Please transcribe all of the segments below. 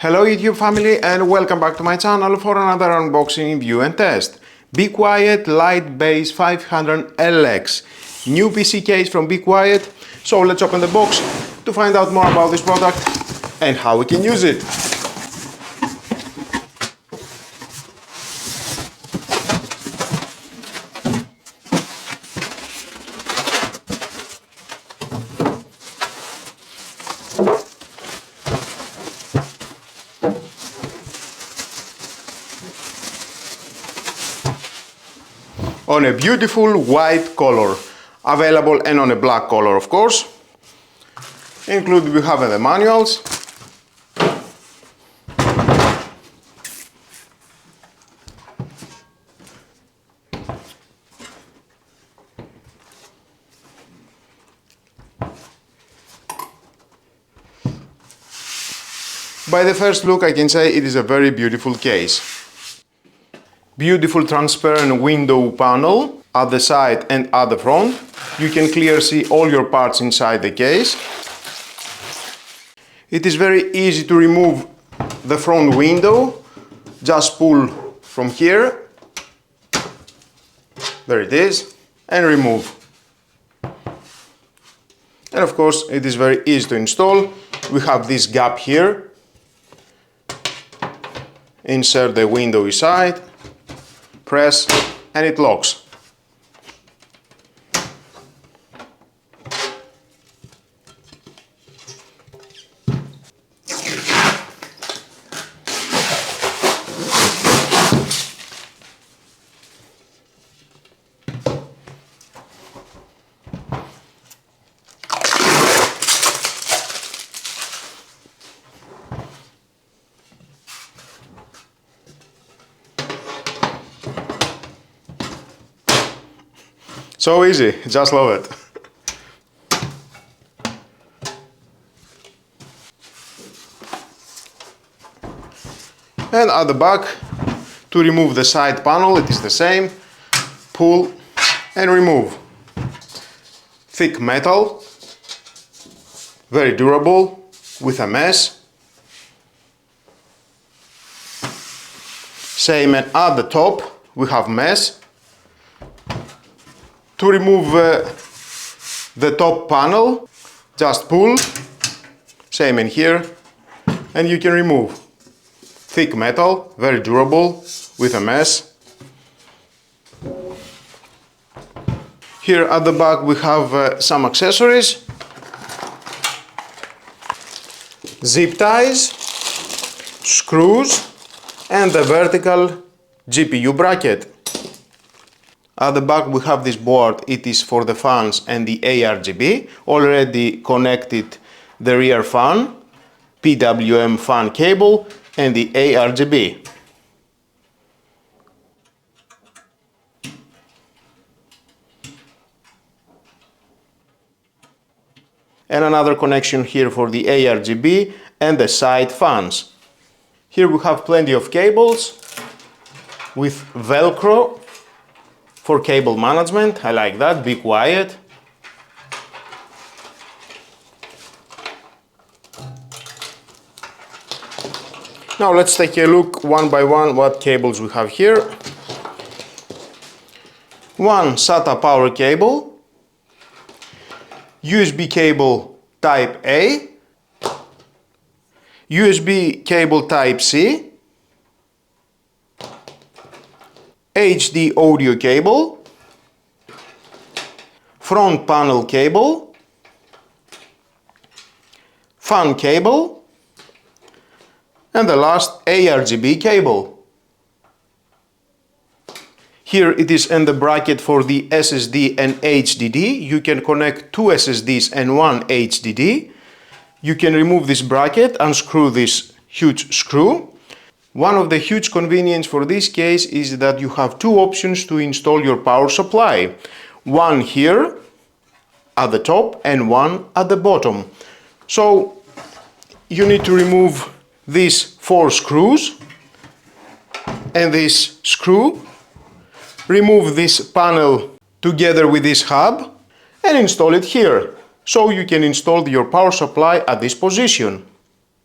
Hello YouTube family and welcome back to my channel for another unboxing, review and test. Be Quiet Light Base 500LX. New PC case from Be Quiet. So let's open the box to find out more about this product and how we can use it. On a beautiful white color, available and on a black color of course. Included we have the manuals. By the first look I can say it is a very beautiful case. Beautiful transparent window panel at the side and at the front. You can clearly see all your parts inside the case. It is very easy to remove the front window. Just pull from here. There it is. And remove. And of course it is very easy to install. We have this gap here. Insert the window inside. Press and it locks. So easy, just love it. And at the back, to remove the side panel, it is the same. Pull and remove. Thick metal, very durable, with a mesh. Same and at the top, we have mesh. To remove the top panel, just pull, same in here, and you can remove. Thick metal, very durable, with a mesh. Here at the back we have some accessories, zip ties, screws, and the vertical GPU bracket. At the back we have this board, it is for the fans and the ARGB. Already connected the rear fan, PWM fan cable and the ARGB. And another connection here for the ARGB and the side fans. Here we have plenty of cables with Velcro. For cable management, I like that, Be Quiet. Now let's take a look one by one what cables we have here. One SATA power cable, USB cable type A, USB cable type C, HD audio cable, front panel cable, fan cable, and the last ARGB cable. Here it is in the bracket for the SSD and HDD. You can connect two SSDs and one HDD. You can remove this bracket, unscrew this huge screw. One of the huge convenience for this case is that you have two options to install your power supply. One here at the top and one at the bottom. So you need to remove these four screws and this screw. Remove this panel together with this hub and install it here. So you can install your power supply at this position.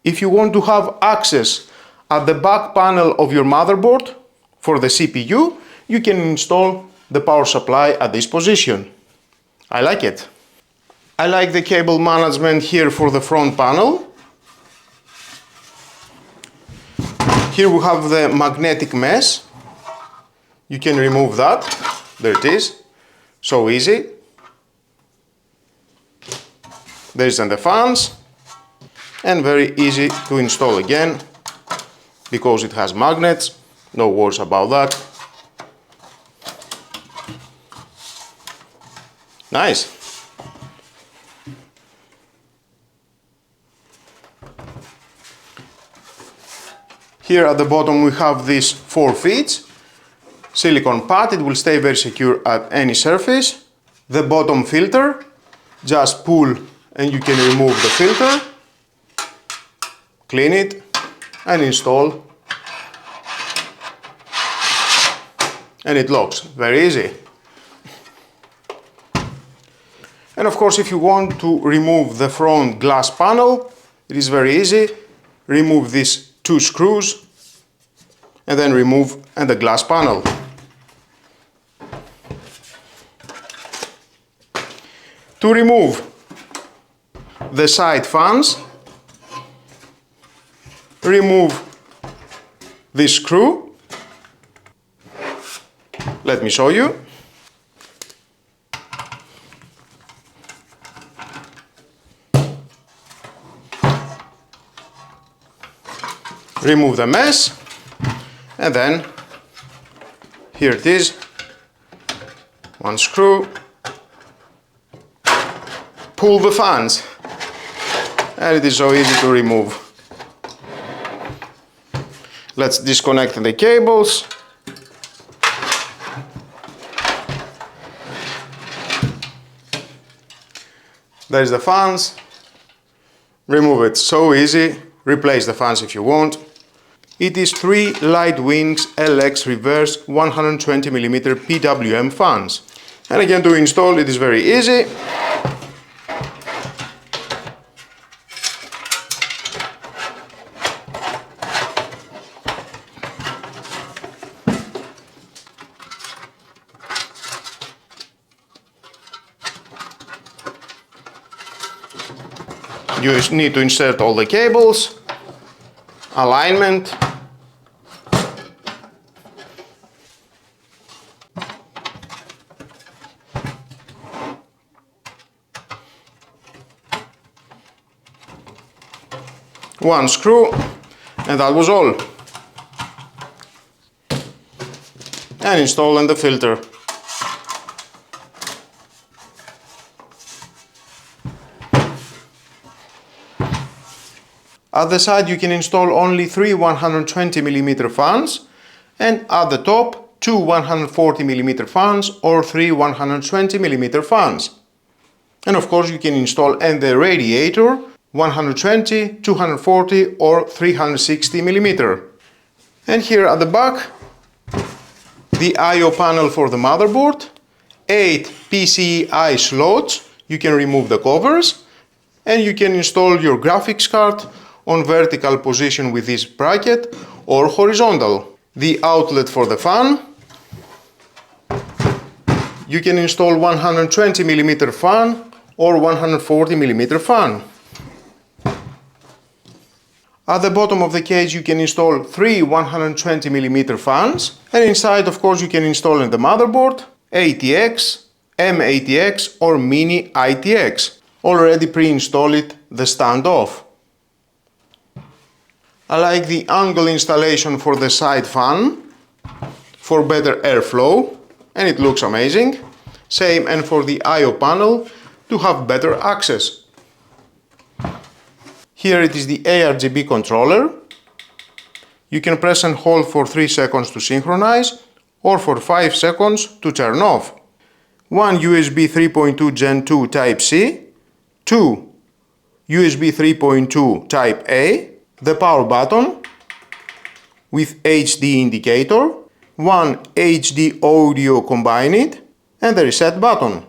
If you want to have access at the back panel of your motherboard for the CPU, you can install the power supply at this position. I like it. I like the cable management here for the front panel. Here we have the magnetic mesh. You can remove that. There it is. So easy. There's then the fans. And very easy to install again because it has magnets. No worries about that. Nice. Here at the bottom we have these 4 feet. Silicone pad, it will stay very secure at any surface. The bottom filter, just pull and you can remove the filter. Clean it and install. And it locks, very easy. And of course, if you want to remove the front glass panel, it is very easy. Remove these 2 screws and then remove the glass panel. To remove the side fans, remove this screw. Let me show you. Remove the mesh, and then here it is, 1 screw, pull the fans, and it is so easy to remove. Let's disconnect the cables. There's the fans. Remove it, so easy. Replace the fans if you want. It is 3 Lightwings LX reverse 120mm PWM fans. And again, to install it is very easy. You need to insert all the cables, alignment, one screw, and that was all. And installing the filter. At the side you can install only 3 120mm fans, and at the top 2 140mm fans or 3 120mm fans. And of course you can install the radiator 120, 240 or 360mm. And here at the back, the I/O panel for the motherboard, 8 PCI slots, you can remove the covers, and you can install your graphics card on vertical position with this bracket or horizontal. The outlet for the fan, you can install 120mm fan or 140mm fan. At the bottom of the case you can install 3 120mm fans, and inside of course you can install in the motherboard ATX, M-ATX or Mini ITX. Already pre-installed the standoff. I like the angle installation for the side fan for better airflow, and it looks amazing. Same and for the I/O panel to have better access. Here it is the ARGB controller. You can press and hold for 3 seconds to synchronize or for 5 seconds to turn off. 1 USB 3.2 Gen 2 Type-C, 2 USB 3.2 Type-A, the power button with HD indicator, 1 HD audio combined, and the reset button.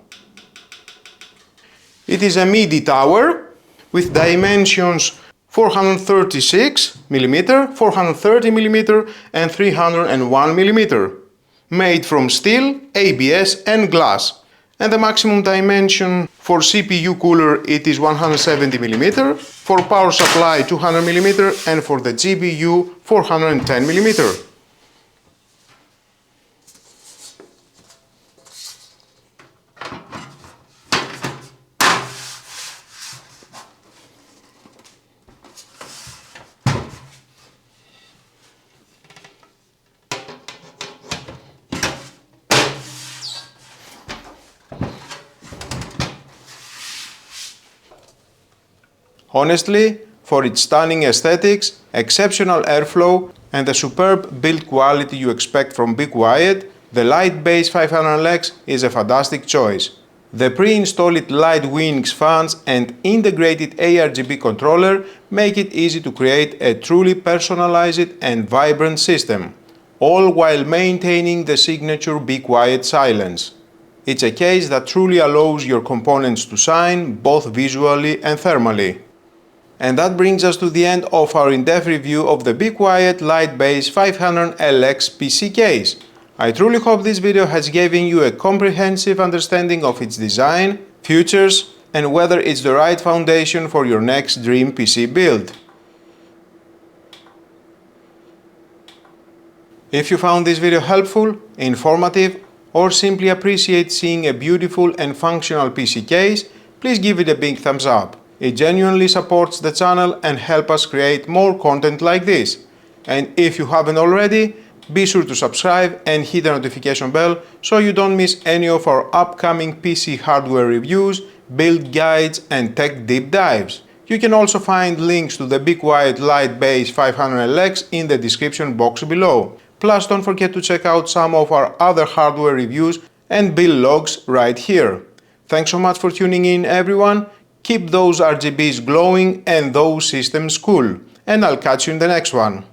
It is a MIDI tower with dimensions 436mm, 430mm and 301mm, made from steel, ABS and glass. And the maximum dimension for CPU cooler it is 170mm, for power supply 200mm and for the GPU 410mm. Honestly, for its stunning aesthetics, exceptional airflow and the superb build quality you expect from Be Quiet, the Lightbase 500X is a fantastic choice. The pre-installed light wings fans and integrated ARGB controller make it easy to create a truly personalized and vibrant system, all while maintaining the signature Be Quiet silence. It's a case that truly allows your components to shine both visually and thermally. And that brings us to the end of our in-depth review of the Be Quiet Lightbase 500LX PC case. I truly hope this video has given you a comprehensive understanding of its design, features, and whether it's the right foundation for your next dream PC build. If you found this video helpful, informative, or simply appreciate seeing a beautiful and functional PC case, please give it a big thumbs up. It genuinely supports the channel and helps us create more content like this. And if you haven't already, be sure to subscribe and hit the notification bell so you don't miss any of our upcoming PC hardware reviews, build guides and tech deep dives. You can also find links to the Be Quiet Lightbase 500LX in the description box below. Plus, don't forget to check out some of our other hardware reviews and build logs right here. Thanks so much for tuning in, everyone. Keep those RGBs glowing and those systems cool. And I'll catch you in the next one.